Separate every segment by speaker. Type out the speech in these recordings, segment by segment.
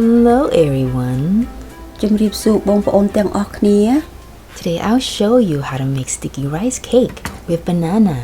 Speaker 1: Hello everyone.
Speaker 2: ជំរាបសួរបងប្អូនទាំងអស់គ្នា
Speaker 1: Today I'll show you how to make sticky rice cake with banana.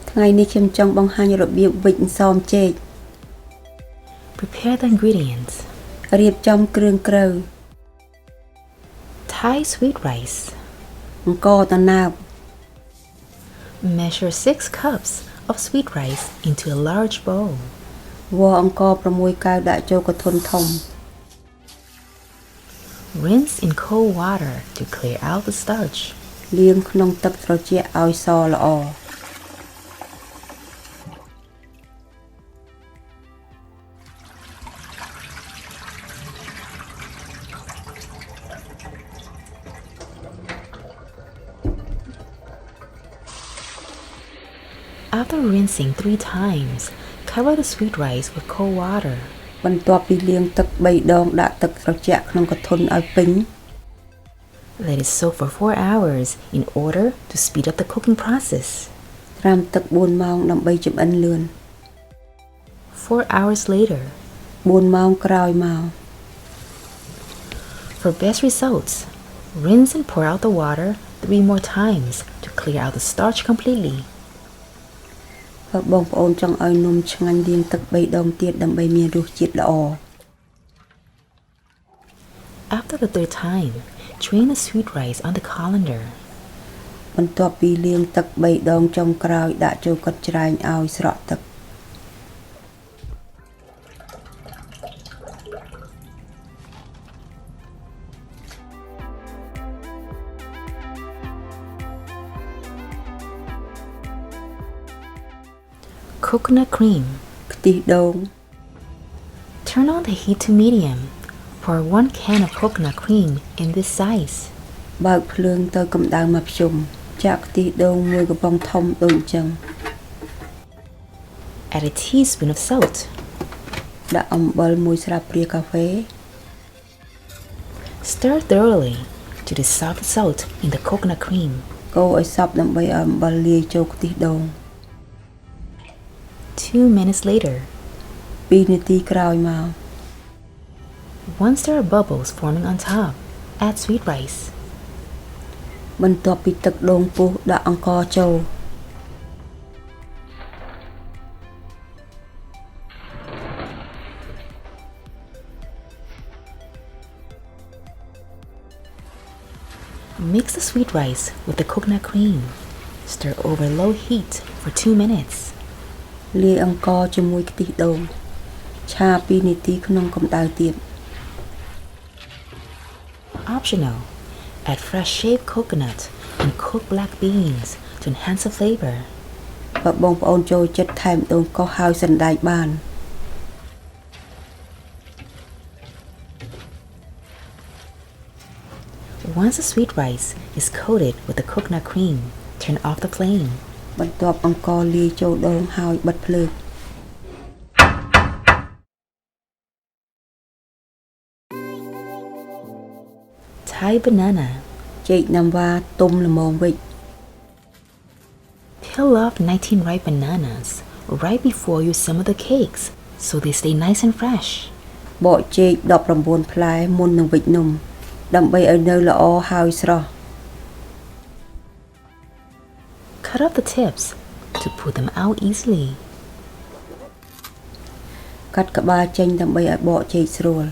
Speaker 2: ថ្ងៃនេះខ្ញុំចង់បង្ហាញរបៀបវេចអន្សមចេក
Speaker 1: Prepare the ingredients.
Speaker 2: រៀបចំគ្រឿងក្រៅ
Speaker 1: Thai sweet rice.
Speaker 2: អង្ករដំណើប
Speaker 1: Measure 6 cups of sweet rice into a large bowl.
Speaker 2: វាស់អង្ករ6កែវដាក់ចូលកធុនធំ
Speaker 1: Rinse in cold water to clear out the starch.
Speaker 2: លាងក្នុងទឹកត្រជាក់ឲ្យសល្អ
Speaker 1: After rinsing 3 times, cover the sweet rice with cold water.
Speaker 2: បន្ទាប់ពីលាងទឹក3ដងដាក់ទឹកត្រជាក់ក្នុងកធុនឲ្យពេញ
Speaker 1: Let it soak for 4 hours in order to speed up the cooking process.
Speaker 2: ត្រាំទឹក4ម៉ោងដើម្បីចម្អិនលឿន
Speaker 1: 4 hours later.
Speaker 2: 4ម៉ោងក្រោយមក
Speaker 1: For best results, rinse and pour out the water 3 more times to clear out the starch completely.
Speaker 2: បើបងប្អូនចង់ឲ្យនំឆ្ងាញ់លាងទឹក3ដងទៀតដើម្បីមានរសជាតិល្អ
Speaker 1: After the third time, drain the sweet rice on the colander.
Speaker 2: បន្ទាប់ពីលាងទឹក3ដងចុងក្រោយដាក់ចូលកត់ច្រែងឲ្យស្រក់ទឹក
Speaker 1: Coconut cream.
Speaker 2: ខ្ទិះដូង
Speaker 1: Turn on the heat to medium. Pour 1 can of coconut cream in this size.
Speaker 2: បើកភ្លើងទៅកម្ដៅមកភ្ជុំចាក់ខ្ទិះដូងមួយកំប៉ុងធំដូចអញ្ចឹង
Speaker 1: Add a teaspoon of salt.
Speaker 2: ដាក់អំបិល1ស្លាបព្រាកាហ្វេ
Speaker 1: Stir thoroughly to dissolve the salt in the coconut cream.
Speaker 2: កូរឲ្យសព្វដើម្បីឲ្យអំបិលលាយចូលខ្ទិះដូង
Speaker 1: 2 minutes later.
Speaker 2: 2នាទីក្រោយមក
Speaker 1: Once there are bubbles forming on top, add sweet rice.
Speaker 2: បន្ទាប់ពីទឹកដូងពុះដាក់អង្ករចូល
Speaker 1: Mix the sweet rice with the coconut cream. Stir over low heat for 2 minutes.
Speaker 2: លាយអង្ករជាមួយខ្ទិះដូងឆា2នាទីក្នុងកម្ដៅទៀត
Speaker 1: Optional. Add fresh shaved coconut and cooked black beans to enhance the flavor.
Speaker 2: បើបងប្អូនចូលចិត្តថែមដូងកោសហើយសណ្តែកបាន
Speaker 1: Once the sweet rice is coated with the coconut cream, turn off the flame.
Speaker 2: បន្ទាប់អង្ករលាយចូលដូងហើយបិទភ្លើង
Speaker 1: Thai banana.
Speaker 2: ចេកណាំវ៉ាទុំល្មមវិច
Speaker 1: Peel off 19 ripe bananas right before you assemble the cakes so they stay nice and fresh.
Speaker 2: បកចេក19ផ្លែមុននឹងវិចនំដើម្បីឲ្យនៅល្អហើយស្រស់
Speaker 1: Cut off the tips to pull them out easily.
Speaker 2: កាត់ក្បាលចេញដើម្បីឲ្យបកចេកស្រួល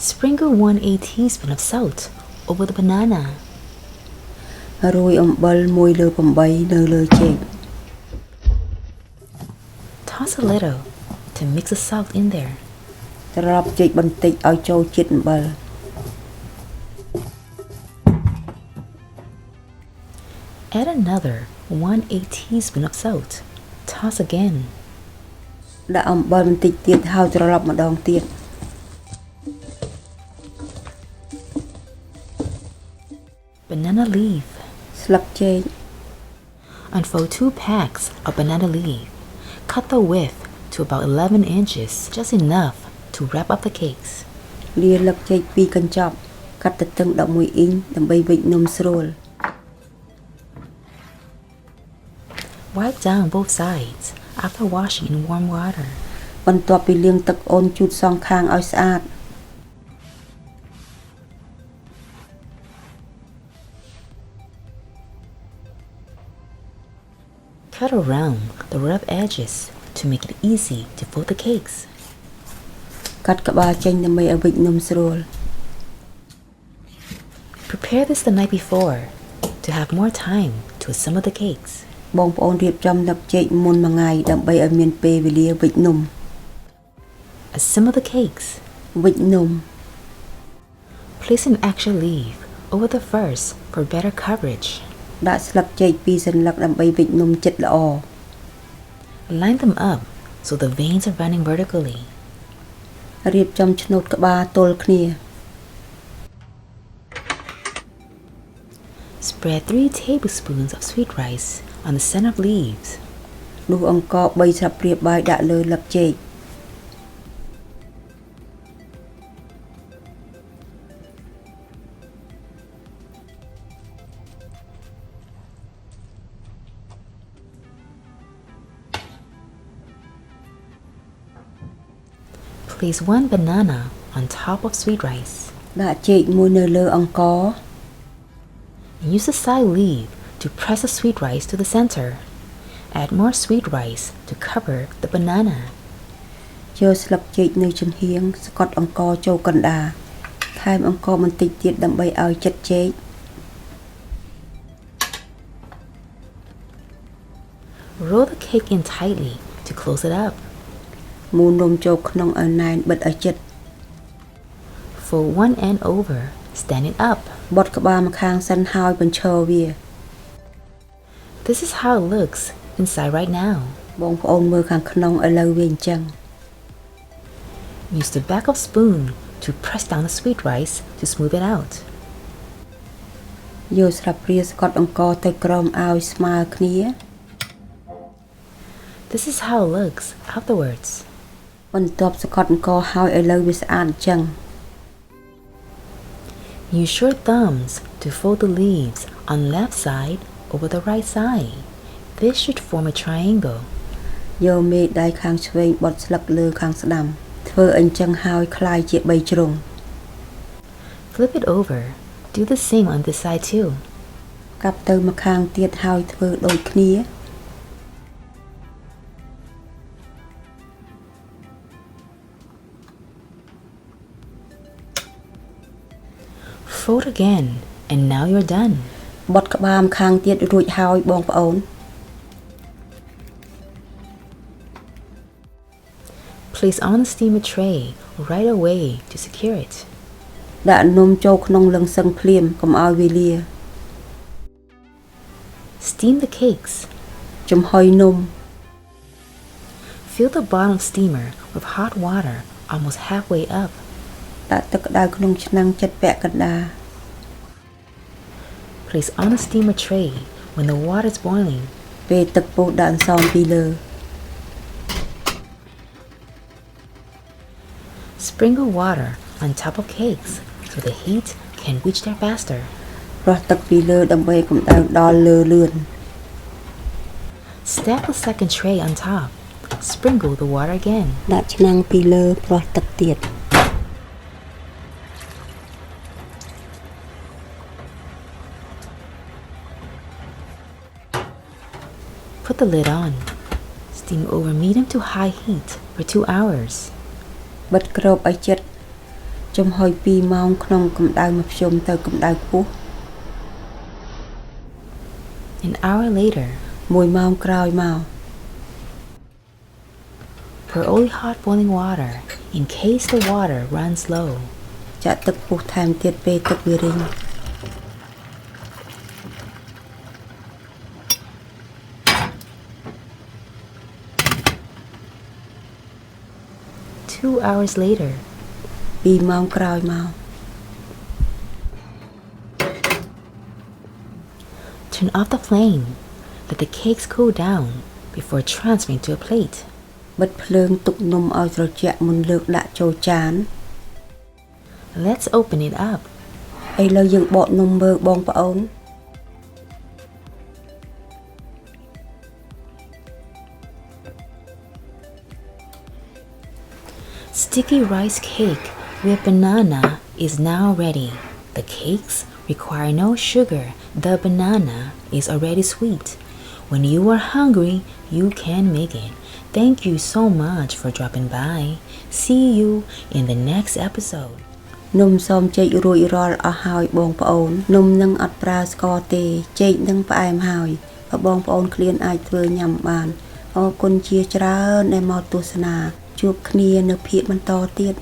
Speaker 1: Sprinkle 1/8 teaspoon of salt over the banana.
Speaker 2: រួយអំបិល1លើ8នៅលើចេក
Speaker 1: Toss a little to mix the salt in there.
Speaker 2: ត្រឡប់ចេកបន្តិចឲ្យចូលជាតិអំបិល
Speaker 1: Add another 1/8 teaspoon of salt. Toss again.
Speaker 2: ដាក់អំបិលបន្តិចទៀតហើយត្រឡប់ម្ដងទៀត
Speaker 1: Banana leaf.
Speaker 2: ស្លឹកចេក
Speaker 1: Unfold 2 packs of banana leaf. Cut the width to about 11 inches, just enough to wrap up the cakes.
Speaker 2: លាលឹកចេក2កញ្ចប់កាត់ទទឹង11អ៊ីងដើម្បីវេចនំស្រួល
Speaker 1: Wipe down both sides after washing in warm water.
Speaker 2: បន្ទាប់ពីលាងទឹកអូនជូតសងខាងឲ្យស្អាត
Speaker 1: Cut around the rough edges to make it easy to fold the cakes.
Speaker 2: កាត់ក្បាលចេញដើម្បីឲ្យវិចនំស្រួល
Speaker 1: Prepare this the night before to have more time to assemble the cakes.
Speaker 2: បងប្អូនរៀបចំទឹកចេកមុនមួយថ្ងៃដើម្បីឲ្យមានពេលវេលាវិចនំ
Speaker 1: Assemble the cakes.
Speaker 2: វិចនំ
Speaker 1: Place an extra leaf over the first for better coverage.
Speaker 2: ដាក់ស្លឹកចេកពីរសន្លឹកដើម្បីវិចនំជិតល្អ
Speaker 1: Line them up so the veins are running vertically.
Speaker 2: រៀបចំឆ្នូតក្បាលទល់គ្នា
Speaker 1: Spread 3 tablespoons of sweet rice on the center of leaves.
Speaker 2: ដួសអង្ករ3ស្លាបព្រាបាយដាក់លើលឹកចេក
Speaker 1: Place 1 banana on top of sweet rice.
Speaker 2: ដាក់ចេកមួយនៅលើអង្ករ
Speaker 1: Use the side leaf to press the sweet rice to the center. Add more sweet rice to cover the banana.
Speaker 2: យកស្លឹកចេកនៅចំហៀងស្កត់អង្ករចូលកណ្ដាលថែមអង្ករបន្តិចទៀតដើម្បីឲ្យជិតចេក
Speaker 1: Roll the cake in tightly to close it up.
Speaker 2: មូលនំចូលក្នុងឲ្យណែនបិទឲ្យជិត
Speaker 1: Fold one end over, stand it up.
Speaker 2: បត់ក្បាលម្ខាងសិនហើយបញ្ឈរវា
Speaker 1: This is how it looks inside right now.
Speaker 2: បងប្អូនមើលខាងក្នុងឥឡូវវាអញ្ចឹង
Speaker 1: Use the back of spoon to press down the sweet rice to smooth it out.
Speaker 2: យកស្លាបព្រាស្កត់អង្ករទៅក្រោមឲ្យស្មើគ្នា
Speaker 1: This is how it looks afterwards.
Speaker 2: បន្ទាប់ស្កត់អង្ករហើយឥឡូវវាស្អាតអញ្ចឹង
Speaker 1: Use your thumbs to fold the leaves on left side over the right side. This should form a triangle.
Speaker 2: យកមេដៃខាងឆ្វេងបត់ស្លឹកលើខាងស្ដាំធ្វើអញ្ចឹងហើយคล้ายជា3ជ្រុង
Speaker 1: Flip it over. Do the same on this side too.
Speaker 2: កាប់ទៅម្ខាងទៀតហើយធ្វើដូចគ្នា
Speaker 1: Fold again, and now you're done.
Speaker 2: បត់ក្បាលម្ខាងទៀតរួចហើយបងប្អូន
Speaker 1: Place on the steamer tray right away to secure it.
Speaker 2: ដាក់នំចូលក្នុងលឹងសឹងភ្លាមកុំឲ្យវាលា
Speaker 1: Steam the cakes.
Speaker 2: ចំហុយនំ
Speaker 1: Fill the bottom steamer with hot water almost halfway up.
Speaker 2: ដាក់ទឹកក្តៅក្នុងឆ្នាំងជិតពាក់កណ្ដាល
Speaker 1: Place on the steamer tray when the water is boiling.
Speaker 2: ពេលទឹកពុះដាក់អន្សមពីលើ
Speaker 1: Sprinkle water on top of cakes so the heat can reach there faster.
Speaker 2: ប្រោះទឹកពីលើដើម្បីឲ្យកម្ដៅដល់លើលឿន
Speaker 1: Stack the second tray on top. Sprinkle the water again.
Speaker 2: ដាក់ឆ្នាំងពីលើប្រោះទឹកទៀត
Speaker 1: Put the lid on. Steam over medium to high heat for 2 hours.
Speaker 2: បិទគ្របឲ្យជិតចំហុយ2ម៉ោងក្នុងកម្ដៅមធ្យមទៅកម្ដៅខ្ពស់
Speaker 1: An hour later,
Speaker 2: 1ម៉ោងក្រោយមក
Speaker 1: pour only hot boiling water in case the water runs low.
Speaker 2: ចាក់ទឹកពុះថែមទៀតពេលទឹកវារីង
Speaker 1: 2 hours later,
Speaker 2: 2ម៉ោងក្រោយមក
Speaker 1: turn off the flame. Let the cakes cool down before transferring to a plate.
Speaker 2: បិទភ្លើងទុកនំឲ្យត្រជាក់មុនលើកដាក់ចូលចាន
Speaker 1: Let's open it up.
Speaker 2: ឥឡូវយើងបកនំមើលបងប្អូន
Speaker 1: Sticky rice cake with banana is now ready. The cakes require no sugar. The banana is already sweet. When you are hungry, you can make it. Thank you so much for dropping by. See you in the next episode.
Speaker 2: នំសូមចេករួចរាល់អស់ហើយបងប្អូននំនឹងអត់ប្រើស្ករទេចេកនឹងផ្អែមហើយបើបងប្អូនឃ្លានអាចធ្វើញ៉ាំបានអរគុណជាច្រើនដែលមកទស្សនាជួបគ្នានៅភាគបន្តទៀត